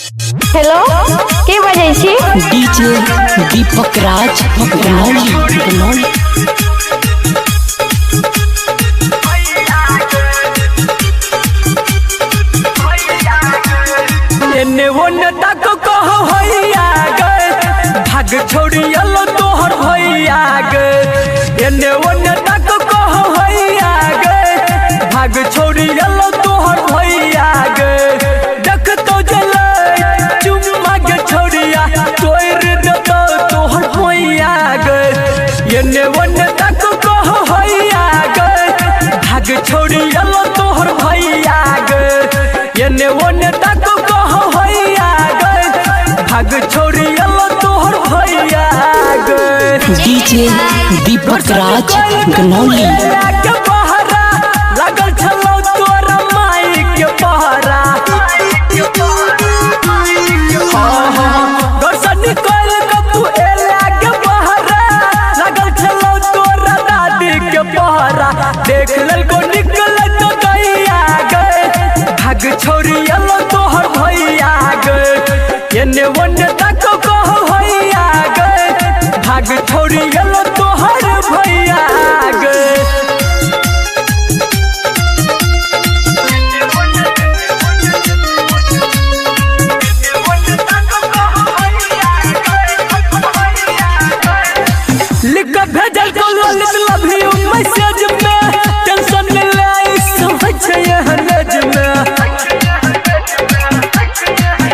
Hello के बजै छी? डीजे दीपक राज गनौली। एने ओने तक कहो हैया गे, भाग छोड़ी अलो तोहर भैया गे। एने ओने तक कहो हैया गे, भाग छोड़ी अलो तोहर भैया गे। देख तो जले चुम्मा के छोड़िया तोड़ देतो तोहर भैया गे। एने ओने तक कहो हैया गे, भाग छोड़ी अलो तोहर भैया गे। एने ओने तक भाग छोड़ी अलो तोहर भैया गे। डीजे दीपक राज गनौली। लगल छलो तोरा माई के पहरा, घर से निकल के तू एला के बहरा। लगल छलो तोरा दादी के पहरा, देख लेल को निकल तो गैया गे। भाग छोड़ी अलो तोहर भैया गे। एने ओने तक कहो हैया गे, भाग छोड़ी अलो तोहर भैया गे। लिख भेजल को ललित लव यू मैसेज में, टेंशन न ले समझ छै हनेज में।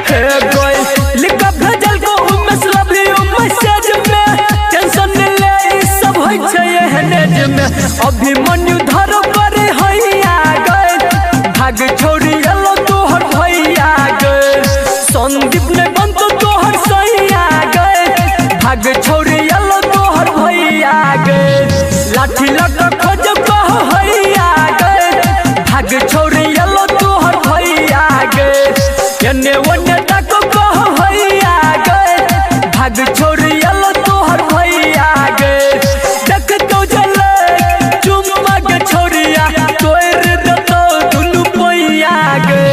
हे गोय लिख भेजल को उमेश लव यू मैसेज में, टेंशन न ले सब होय छै हनेज में। अभी मनु धर पर हैया गे, भाग छोड़ी अलो तोहर भैया गे। संदीप ने बन तो तोहर सैया गे, भाग छोड़ी अलो तोहर भैया गे। लाठी लगा खोज कहो हैया गे, भाग छोड़ी अलो तोहर भैया गे। एने ओने तक कहो हैया गे, भाग छोड़ी अलो तोहर भैया गे। देख तो जले चुम्मा के छोड़िया तोड़ देतो दुनु पैया गे।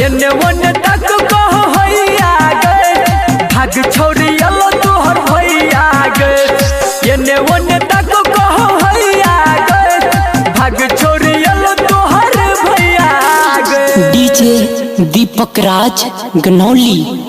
एने ओने तक कहो हैया गे, भाग छोड़ी अलो तोहर भैया गे। एने ओने तक कहो हैया गे, भाग छोड़ी अलो तोहर भैया गे। डीजे दीपक राज गनौली।